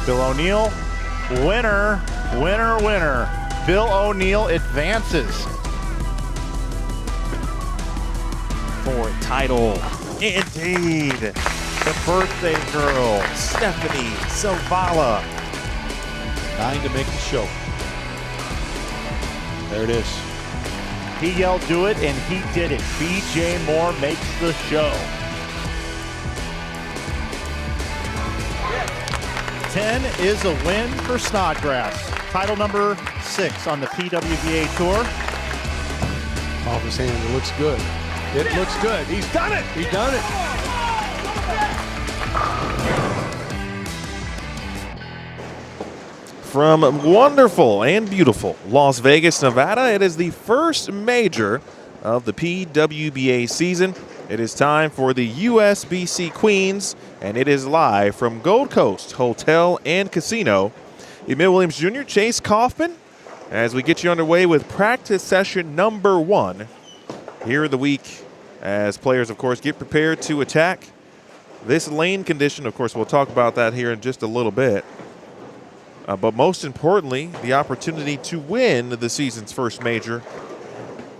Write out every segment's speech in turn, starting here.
Bill O'Neill, winner, winner, winner. Bill O'Neill advances for title. Indeed, the birthday girl, Stephanie Zavala. 9 to make the show. There it is. He yelled, do it, and he did it. BJ Moore makes the show. 10 is a win for Snodgrass. Title number 6 on the PWBA Tour. Off his hand, it looks good. It looks good. He's done it. He's done it. From wonderful and beautiful Las Vegas, Nevada, it is the first major of the PWBA season. It is time for the USBC Queens, and it is live from Gold Coast Hotel and Casino. Emil Williams Jr., Chase Kaufman, as we get you underway with practice session number 1 here in the week, as players, of course, get prepared to attack this lane condition. Of course, we'll talk about that here in just a little bit. But most importantly, the opportunity to win the season's first major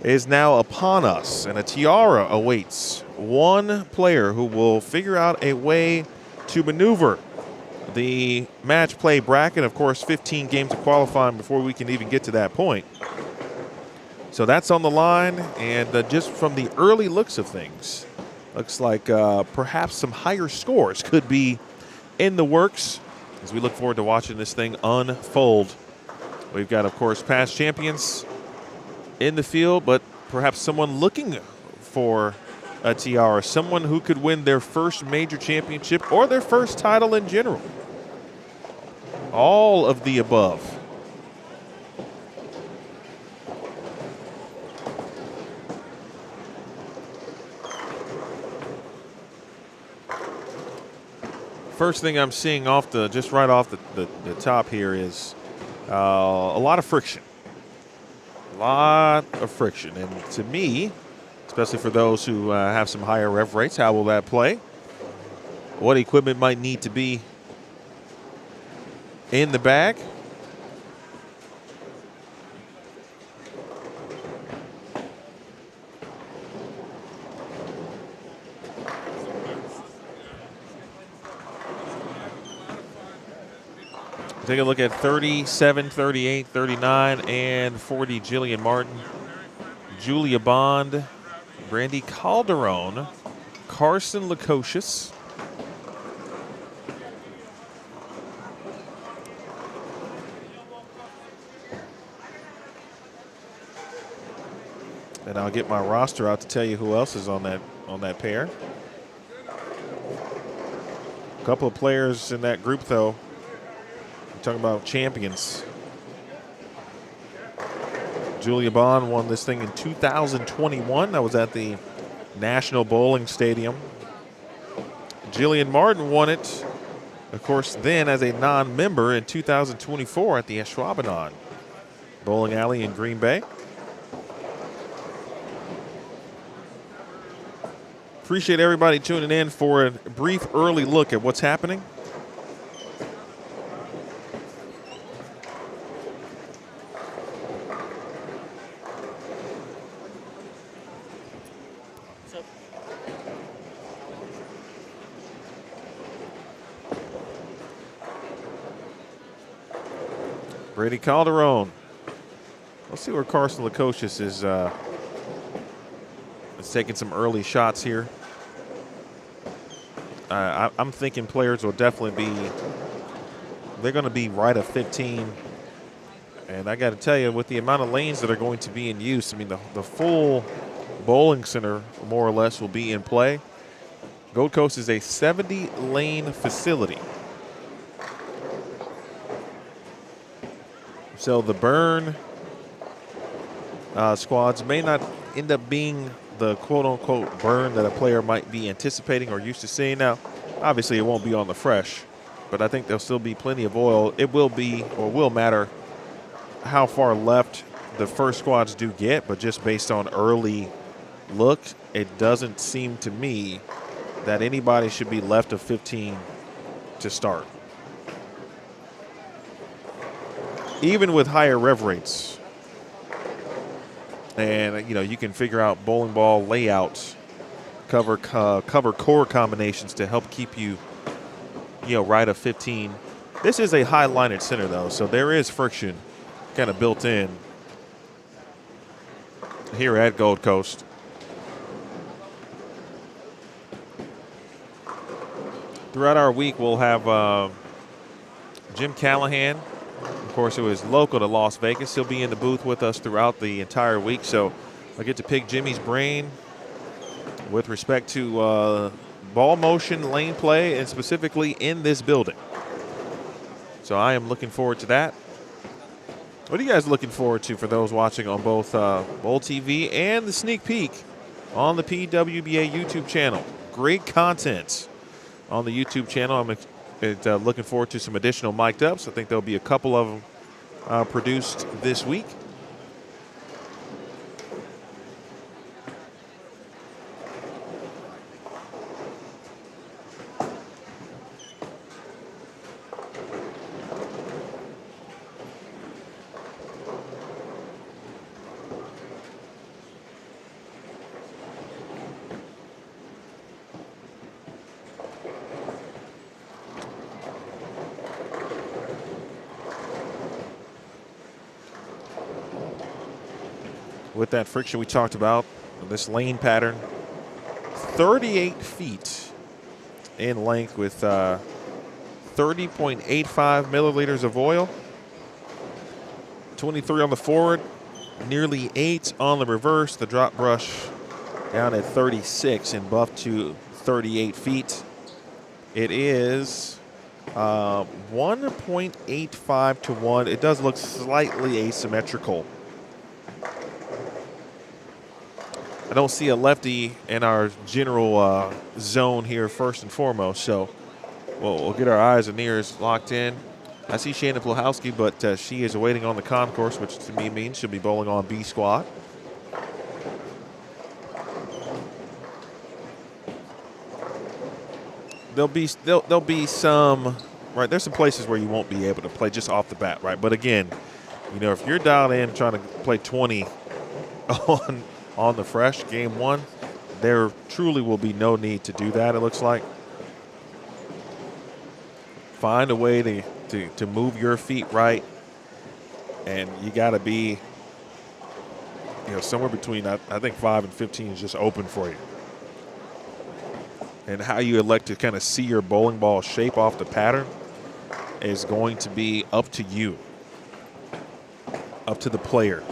is now upon us, and a tiara awaits one player who will figure out a way to maneuver the match play bracket. Of course, 15 games of qualifying before we can even get to that point. So that's on the line, and just from the early looks of things, looks like perhaps some higher scores could be in the works as we look forward to watching this thing unfold. We've got, of course, past champions in the field, but perhaps someone looking for a tiara, someone who could win their first major championship or their first title in general. All of the above. First thing I'm seeing off just right off the top here is a lot of friction. A lot of friction. And to me, especially for those who have some higher rev rates, how will that play? What equipment might need to be in the bag? Take a look at 37, 38, 39, and 40. Jillian Martin, Julia Bond, Brandy Calderon, Carson Lukosius, and I'll get my roster out to tell you who else is on that pair. A couple of players in that group, though. Talking about champions. Julia Bond won this thing in 2021. That was at the National Bowling Stadium. Jillian Martin won it, of course, then as a non-member in 2024 at the Ashwaubenon Bowling Alley in Green Bay. Appreciate everybody tuning in for a brief early look at what's happening. Brady Calderon. Let's see where Carson Lukosius is taking some early shots here. I'm thinking players will definitely they're going to be right at 15. And I got to tell you, with the amount of lanes that are going to be in use, I mean, the full bowling center, more or less, will be in play. Gold Coast is a 70-lane facility. So the burn squads may not end up being the quote-unquote burn that a player might be anticipating or used to seeing. Now, obviously it won't be on the fresh, but I think there'll still be plenty of oil. It will be, or will matter, how far left the first squads do get, but just based on early look, it doesn't seem to me that anybody should be left of 15 to start. even with higher rev rates. And, you know, you can figure out bowling ball layouts, cover core combinations to help keep you, you know, right of 15. This is a high line at center, though, so there is friction kind of built in here at Gold Coast. Throughout our week, we'll have Jim Callahan. Of course, it was local to Las Vegas. He'll be in the booth with us throughout the entire week, so I get to pick Jimmy's brain with respect to ball motion, lane play, and specifically in this building. So I am looking forward to that. What are you guys looking forward to for those watching on both Bowl TV and the sneak peek on the PWBA YouTube channel? Great content on the YouTube channel. I'm looking forward to some additional mic'd ups. I think there'll be a couple of them produced this week. With that friction we talked about, this lane pattern, 38 feet in length with 30.85 milliliters of oil, 23 on the forward, nearly 8 on the reverse. The drop brush down at 36 and buffed to 38 feet. It is 1.85 to 1. It does look slightly asymmetrical. I don't see a lefty in our general zone here first and foremost, so we'll get our eyes and ears locked in. I see Shannon Plahowski, but she is awaiting on the concourse, which to me means she'll be bowling on B squad. There'll be some, right, there's some places where you won't be able to play just off the bat, right? But again, you know, if you're dialed in trying to play 20 on the fresh game one, there truly will be no need to do that, it looks like. Find a way to move your feet right, and you got to be, you know, somewhere between, I think 5 and 15 is just open for you. And how you elect to kind of see your bowling ball shape off the pattern is going to be up to you, up to the player.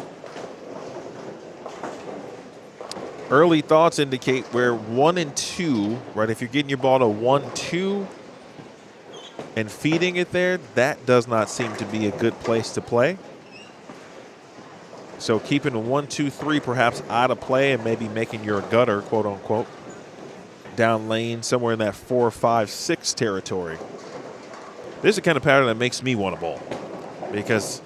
Early thoughts indicate where 1 and 2, right? If you're getting your ball to 1-2 and feeding it there, that does not seem to be a good place to play. So keeping a 1-2-3 perhaps out of play and maybe making your gutter, quote unquote, down lane somewhere in that 4-5-6 territory. This is the kind of pattern that makes me want to bowl, because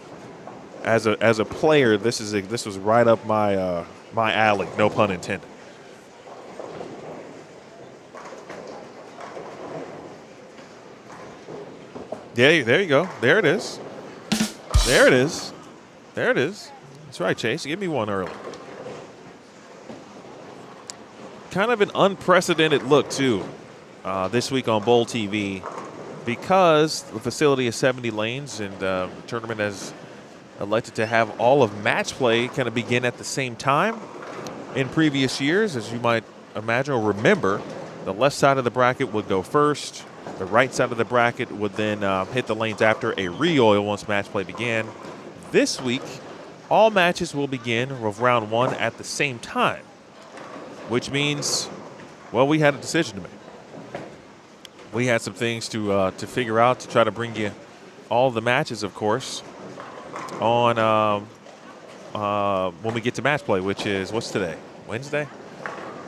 as a player, this was right up my my alley, no pun intended. Yeah, there you go. There it is. There it is. There it is. That's right, Chase. Give me one early. Kind of an unprecedented look, too, this week on Bowl TV, because the facility is 70 lanes and the tournament has elected to have all of match play kind of begin at the same time. In previous years, as you might imagine or remember, the left side of the bracket would go first. The right side of the bracket would then hit the lanes after a re-oil once match play began. This week, all matches will begin with round 1 at the same time, which means, well, we had a decision to make. We had some things to figure out to try to bring you all the matches, of course, on when we get to match play, which is, what's today? Wednesday?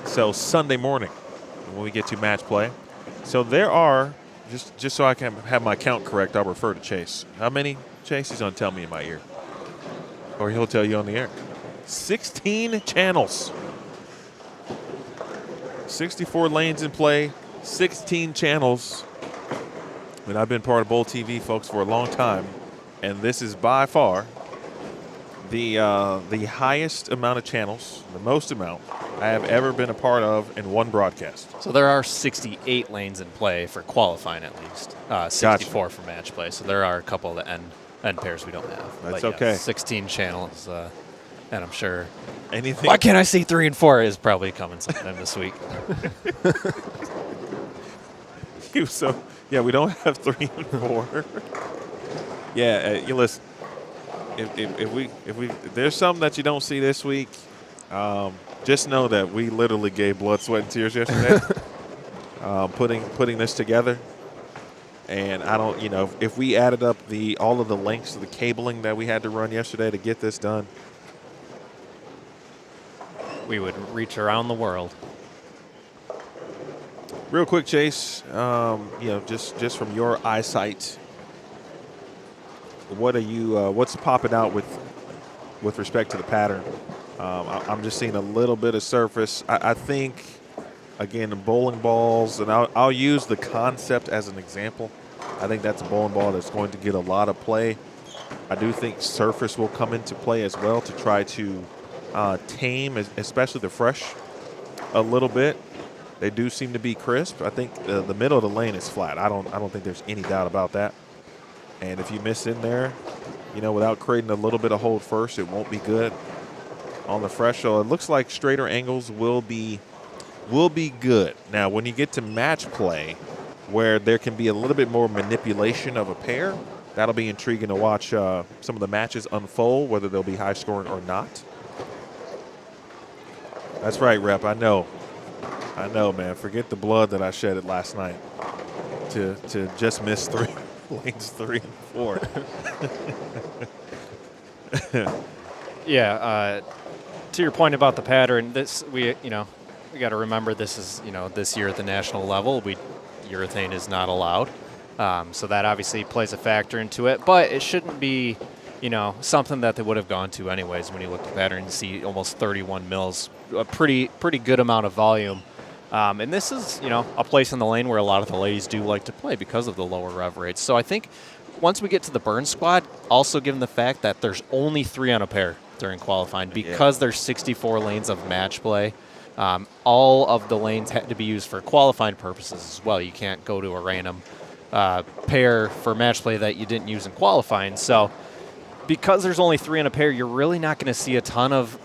So Sunday morning when we get to match play. So there are, just so I can have my count correct, I'll refer to Chase. How many, Chase? He's going to tell me in my ear. Or he'll tell you on the air. 16 channels. 64 lanes in play, 16 channels. I mean, I've been part of Bowl TV, folks, for a long time. and this is by far the highest amount of channels, the most amount I have ever been a part of in one broadcast. So there are 68 lanes in play for qualifying at least, 64 for match play. So there are a couple of the end pairs we don't have. That's but yeah, okay. 16 channels, and I'm sure. Anything? Why can't I see 3 and 4 is probably coming sometime this week. So yeah, we don't have 3 and 4. Yeah, you listen. If there's something that you don't see this week, just know that we literally gave blood, sweat, and tears yesterday, putting this together. And I don't, if we added up all of the lengths of the cabling that we had to run yesterday to get this done, We would reach around the world. real quick, Chase. Just from your eyesight, what are you? What's popping out with respect to the pattern? I'm just seeing a little bit of surface. I think, again, the bowling balls, and I'll use the concept as an example. I think that's a bowling ball that's going to get a lot of play. I do think surface will come into play as well to try to tame, especially the fresh, a little bit. They do seem to be crisp. I think the middle of the lane is flat. I don't think there's any doubt about that. And if you miss in there, without creating a little bit of hold first, it won't be good on the fresh. So it looks like straighter angles will be good. Now, when you get to match play, where there can be a little bit more manipulation of a pair, that'll be intriguing to watch some of the matches unfold, whether they'll be high scoring or not. That's right, Rep. I know, man. Forget the blood that I shedded last night to just miss lanes 3 and 4. Yeah. To your point about the pattern, we got to remember this is this year at the national level, urethane is not allowed, so that obviously plays a factor into it. But it shouldn't be something that they would have gone to anyways. When you look at the pattern, you see almost 31 mils, a pretty good amount of volume. And this is a place in the lane where a lot of the ladies do like to play because of the lower rev rates. So I think once we get to the burn squad, also given the fact that there's only 3 on a pair during qualifying, because there's 64 lanes of match play, all of the lanes had to be used for qualifying purposes as well. You can't go to a random pair for match play that you didn't use in qualifying. So because there's only 3 on a pair, you're really not going to see a ton of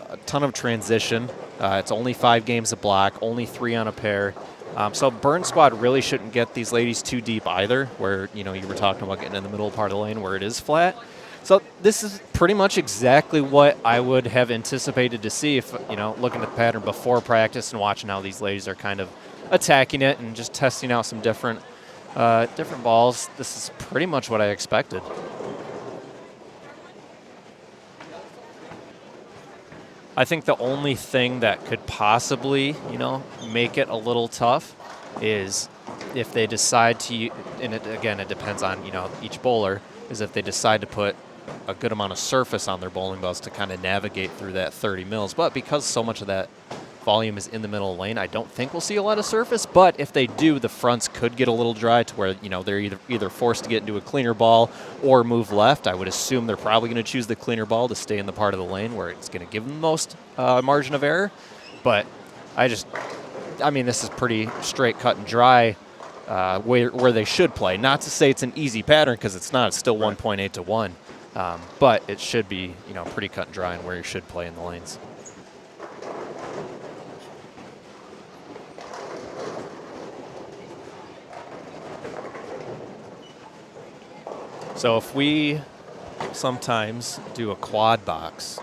transition. It's only 5 games a block, only 3 on a pair. So burn squad really shouldn't get these ladies too deep either, where you were talking about getting in the middle part of the lane where it is flat. So this is pretty much exactly what I would have anticipated to see if, looking at the pattern before practice and watching how these ladies are kind of attacking it and just testing out some different balls. This is pretty much what I expected. I think the only thing that could possibly, make it a little tough is if they decide to, and it depends on, each bowler, is if they decide to put a good amount of surface on their bowling balls to kind of navigate through that 30 mils. But because so much of that volume is in the middle of the lane, I don't think we'll see a lot of surface. But if they do, the fronts could get a little dry to where, they're either forced to get into a cleaner ball or move left. I would assume they're probably going to choose the cleaner ball to stay in the part of the lane where it's going to give them the most margin of error. But this is pretty straight cut and dry where they should play. Not to say it's an easy pattern, because it's not. It's still 1.8 to 1. But it should be, pretty cut and dry and where you should play in the lanes. So if we sometimes do a quad box,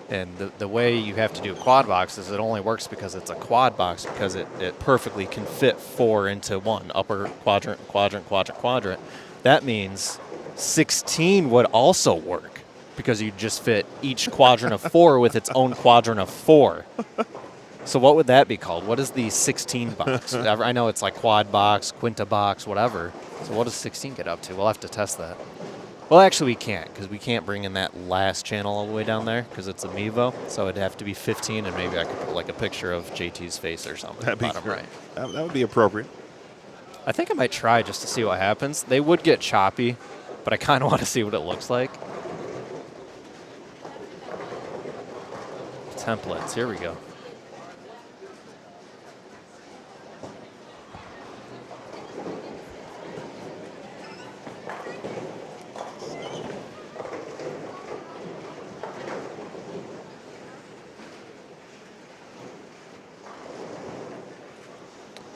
and the way you have to do a quad box is it only works because it's a quad box, because it perfectly can fit 4 into 1, upper quadrant, quadrant, quadrant, quadrant. That means 16 would also work, because you just fit each quadrant of 4 with its own quadrant of 4. So what would that be called? What is the 16 box? I know it's like quad box, quinta box, whatever. So what does 16 get up to? We'll have to test that. Well, actually we can't, because we can't bring in that last channel all the way down there, because it's a Mevo. So it'd have to be 15, and maybe I could put like a picture of JT's face or something. That'd be bottom right. That would be appropriate. I think I might try just to see what happens. They would get choppy but I kind of want to see what it looks like. Templates, here we go.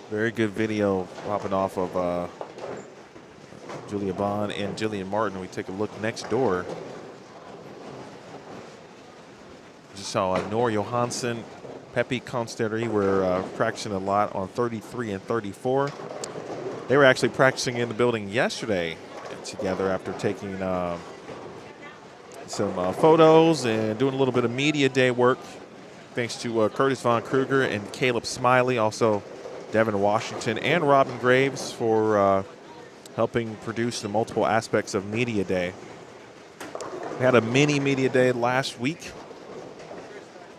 Very good video popping off of Julia Bond and Jillian Martin. We take a look next door. Just saw Nor Johansson, Peppy Consteri were practicing a lot on 33 and 34. They were actually practicing in the building yesterday together after taking some photos and doing a little bit of media day work. Thanks to Curtis Von Kruger and Caleb Smiley, also Devin Washington and Robin Graves for helping produce the multiple aspects of Media Day. We had a mini Media Day last week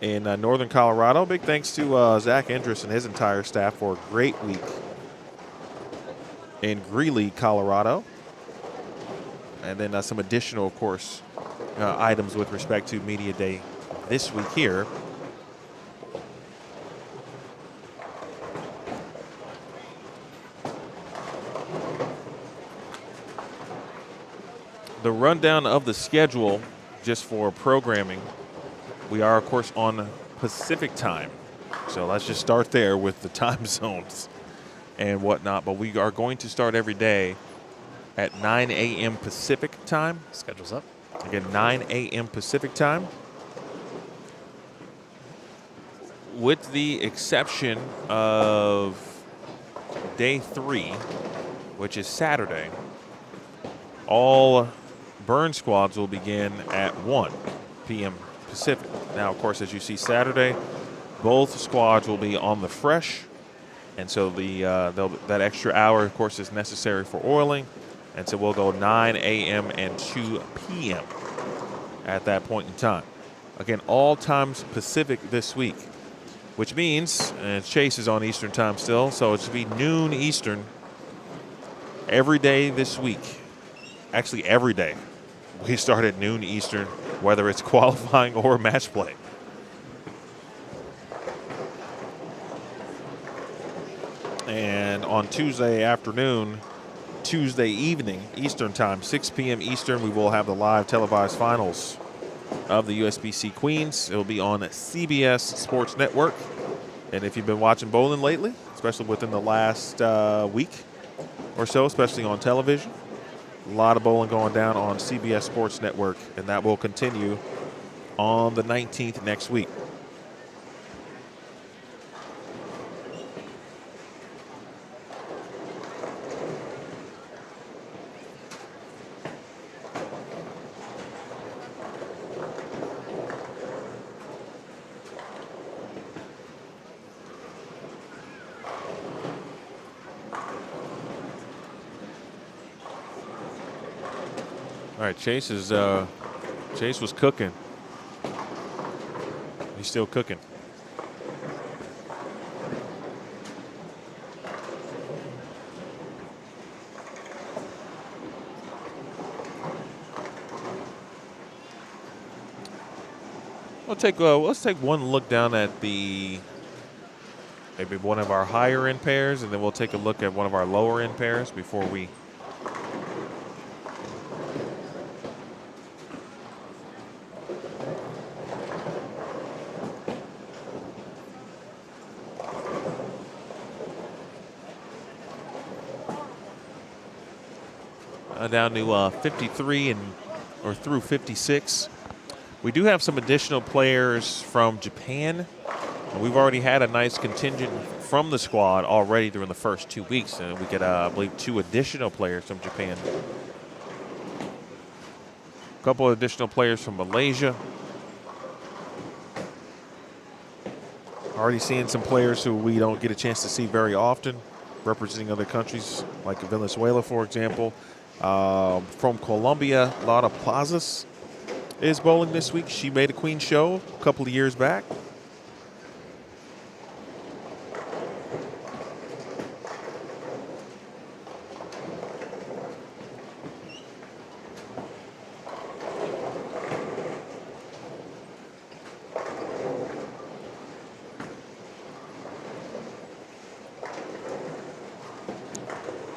in northern Colorado. Big thanks to Zach Endress and his entire staff for a great week in Greeley, Colorado. And then some additional, of course, items with respect to Media Day this week here. The rundown of the schedule, just for programming, we are, of course, on Pacific time. So let's just start there with the time zones and whatnot. But we are going to start every day at 9 a.m. Pacific time. Schedule's up. Again, 9 a.m. Pacific time. With the exception of day 3, which is Saturday, all burn squads will begin at 1 p.m. Pacific. Now, of course, as you see Saturday, both squads will be on the fresh, and so that extra hour, of course, is necessary for oiling, and so we'll go 9 a.m. and 2 p.m. at that point in time. Again, all times Pacific this week, which means, and Chase is on Eastern time still, so it should be noon Eastern every day this week. Actually, every day. We start at noon Eastern, whether it's qualifying or match play. And on Tuesday afternoon, Tuesday evening, Eastern time, 6 p.m. Eastern, we will have the live televised finals of the USBC Queens. It will be on CBS Sports Network. And if you've been watching bowling lately, especially within the last week or so, especially on television, a lot of bowling going down on CBS Sports Network, and that will continue on the 19th next week. All right, Chase was cooking. He's still cooking. Let's take one look down at maybe one of our higher end pairs, and then we'll take a look at one of our lower end pairs before we. Down to 53 or through 56. We do have some additional players from Japan. We've already had a nice contingent from the squad already during the first 2 weeks, and we get, I believe, 2 additional players from Japan. A couple of additional players from Malaysia. Already seeing some players who we don't get a chance to see very often, representing other countries like Venezuela, for example. From Colombia, Laura Plazas is bowling this week. She made a queen show a couple of years back.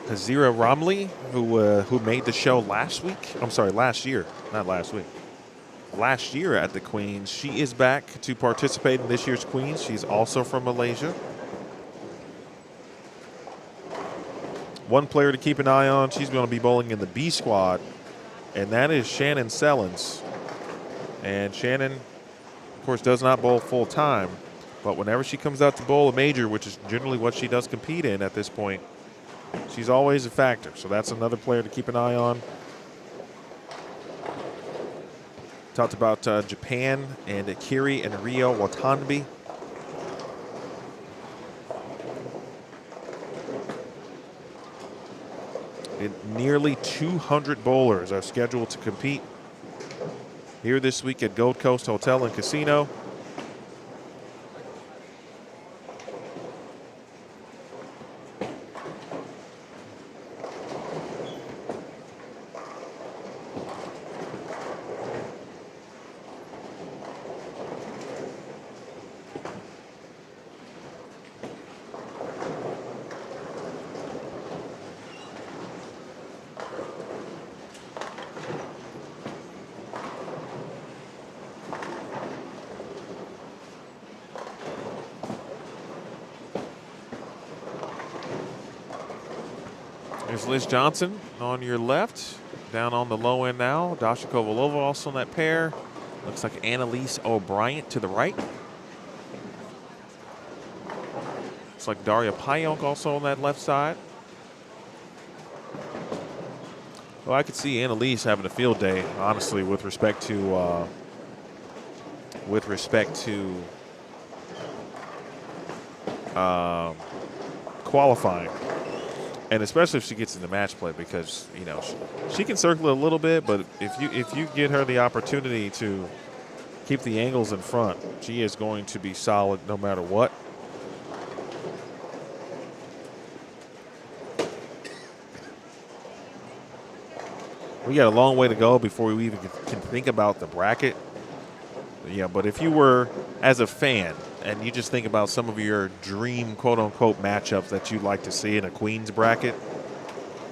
Hazira Romley, who made the show last week. I'm sorry, last year, not last week. Last year at the Queens. She is back to participate in this year's Queens. She's also from Malaysia. One player to keep an eye on. She's going to be bowling in the B squad, and that is Shannon Sellens. And Shannon, of course, does not bowl full time, but whenever she comes out to bowl a major, which is generally what she does compete in at this point, she's always a factor. So that's another player to keep an eye on. Talked about Japan and Akiri and Rio Watanabe. Nearly 200 bowlers are scheduled to compete here this week at Gold Coast Hotel and Casino. There's Liz Johnson on your left, down on the low end now. Dasha Kovalova also in that pair. Looks like Annalise O'Brien to the right. Looks like Daria Payonk also on that left side. Well, I could see Annalise having a field day, honestly, with respect to qualifying. And especially if she gets into match play, because you know she can circle it a little bit, but if you get her the opportunity to keep the angles in front, she is going to be solid no matter what. We got a long way to go before we even can think about the bracket. Yeah, but if you were, as a fan, and you just think about some of your dream quote-unquote matchups that you'd like to see in a Queens bracket,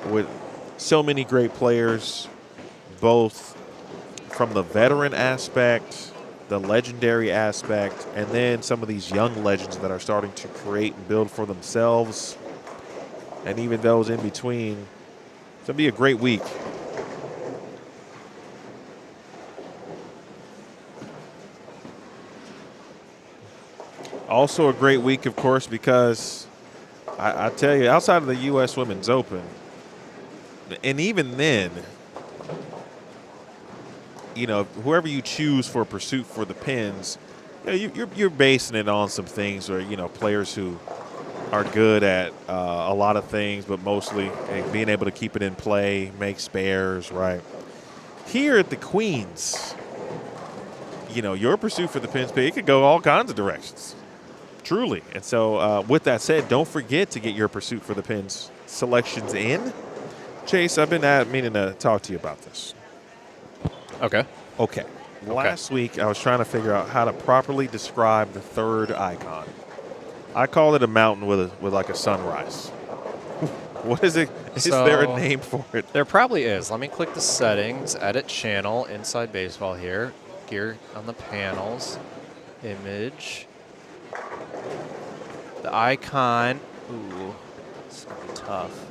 with so many great players, both from the veteran aspect, the legendary aspect, and then some of these young legends that are starting to create and build for themselves, and even those in between. It's going to be a great week. Also a great week, of course, because I tell you, outside of the U.S. Women's Open, and even then, you know, whoever you choose for pursuit for the pins, you know, you're basing it on some things where, you know, players who are good at a lot of things, but mostly being able to keep it in play, make spares, right? Here at the Queens, you know, your pursuit for the pins, it could go all kinds of directions. Truly. And so with that said, don't forget to get your pursuit for the pins selections in. Chase, I've been meaning to talk to you about this. Okay. Okay. Last week, I was trying to figure out how to properly describe the third icon. I called it a mountain with like a sunrise. What is it? Is there a name for it? There probably is. Let me click the settings, edit channel, inside baseball here. Gear on the panels, image. The icon, ooh, it's gonna be tough.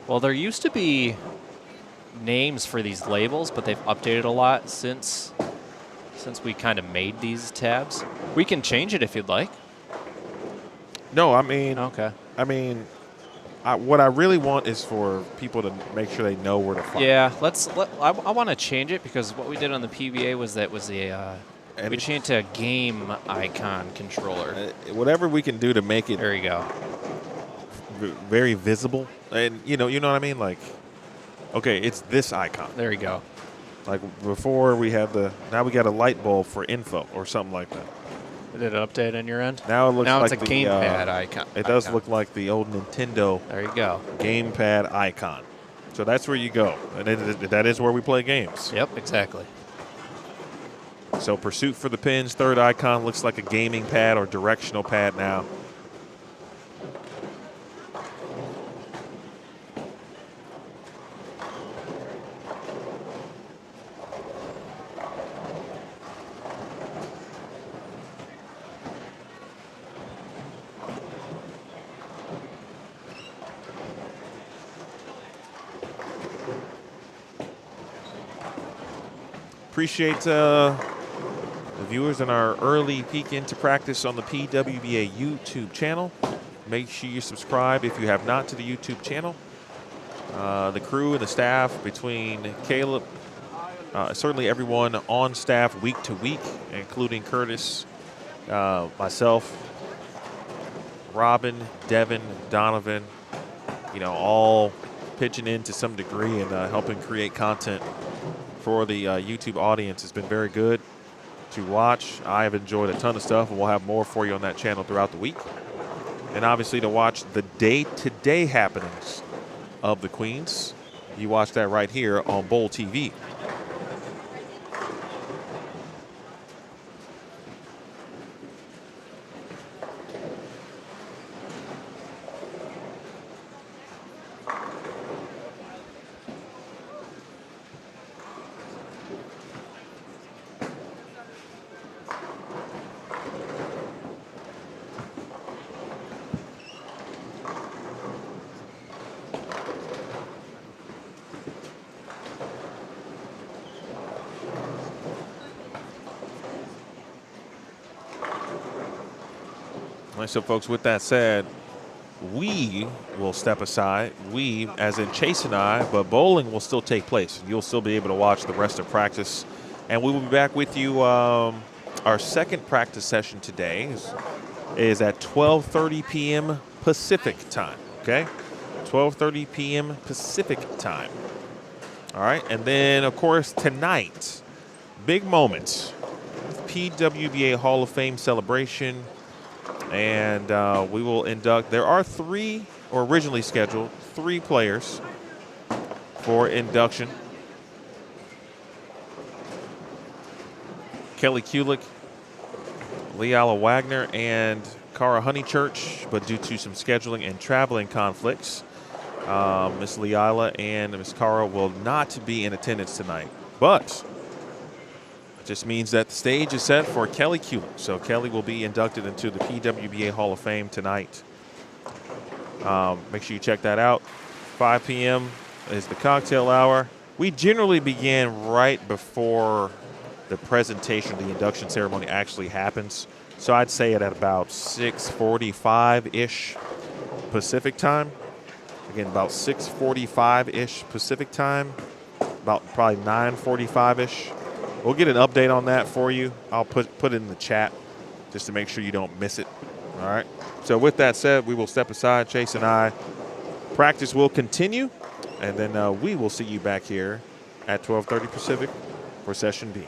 Well, there used to be names for these labels, but they've updated a lot since we kind of made these tabs. We can change it if you'd like. No, I mean, okay. I mean, what I really want is for people to make sure they know where to find. Yeah, I want to change it, because what we did on the PBA was we changed to a game icon controller. Whatever we can do to make it. There you go. Very visible, and you know what I mean. Like, okay, it's this icon. There you go. Like before, we had now we got a light bulb for info or something like that. Did it update on your end? Now it looks like it's a gamepad icon. It does look like the old Nintendo. There you go. Gamepad icon. So that's where you go, and that is where we play games. Yep, exactly. So pursuit for the pins, third icon looks like a gaming pad or directional pad now. Appreciate the viewers in our early peek into practice on the PWBA YouTube channel. Make sure you subscribe if you have not to the YouTube channel. The crew and the staff between Caleb, certainly everyone on staff week to week, including Curtis, myself, Robin, Devin, Donovan, all pitching in to some degree and helping create content for the YouTube audience has been very good to watch. I have enjoyed a ton of stuff, and we'll have more for you on that channel throughout the week. And obviously to watch the day-to-day happenings of the Queens, you watch that right here on Bowl TV. So, folks, with that said, we will step aside. We, as in Chase and I, but bowling will still take place. You'll still be able to watch the rest of practice. And we will be back with you. Our second practice session today is at 12:30 p.m. Pacific time, okay? 12:30 p.m. Pacific time. All right, and then, of course, tonight, big moment, PWBA Hall of Fame celebration. And we will induct, there are originally scheduled, 3 players for induction. Kelly Kulick, Leala Wagner, and Cara Honeychurch, but due to some scheduling and traveling conflicts, Miss Leala and Miss Cara will not be in attendance tonight. But it just means that the stage is set for Kelly Kulick. So Kelly will be inducted into the PWBA Hall of Fame tonight. Make sure you check that out. 5 p.m. is the cocktail hour. We generally begin right before the presentation, the induction ceremony actually happens. So I'd say it at about 6:45-ish Pacific time. Again, about 6:45-ish Pacific time. About probably 9:45-ish. We'll get an update on that for you. I'll put it in the chat just to make sure you don't miss it. All right. So with that said, we will step aside. Chase and I. Practice will continue, and then we will see you back here at 12:30 Pacific for Session B.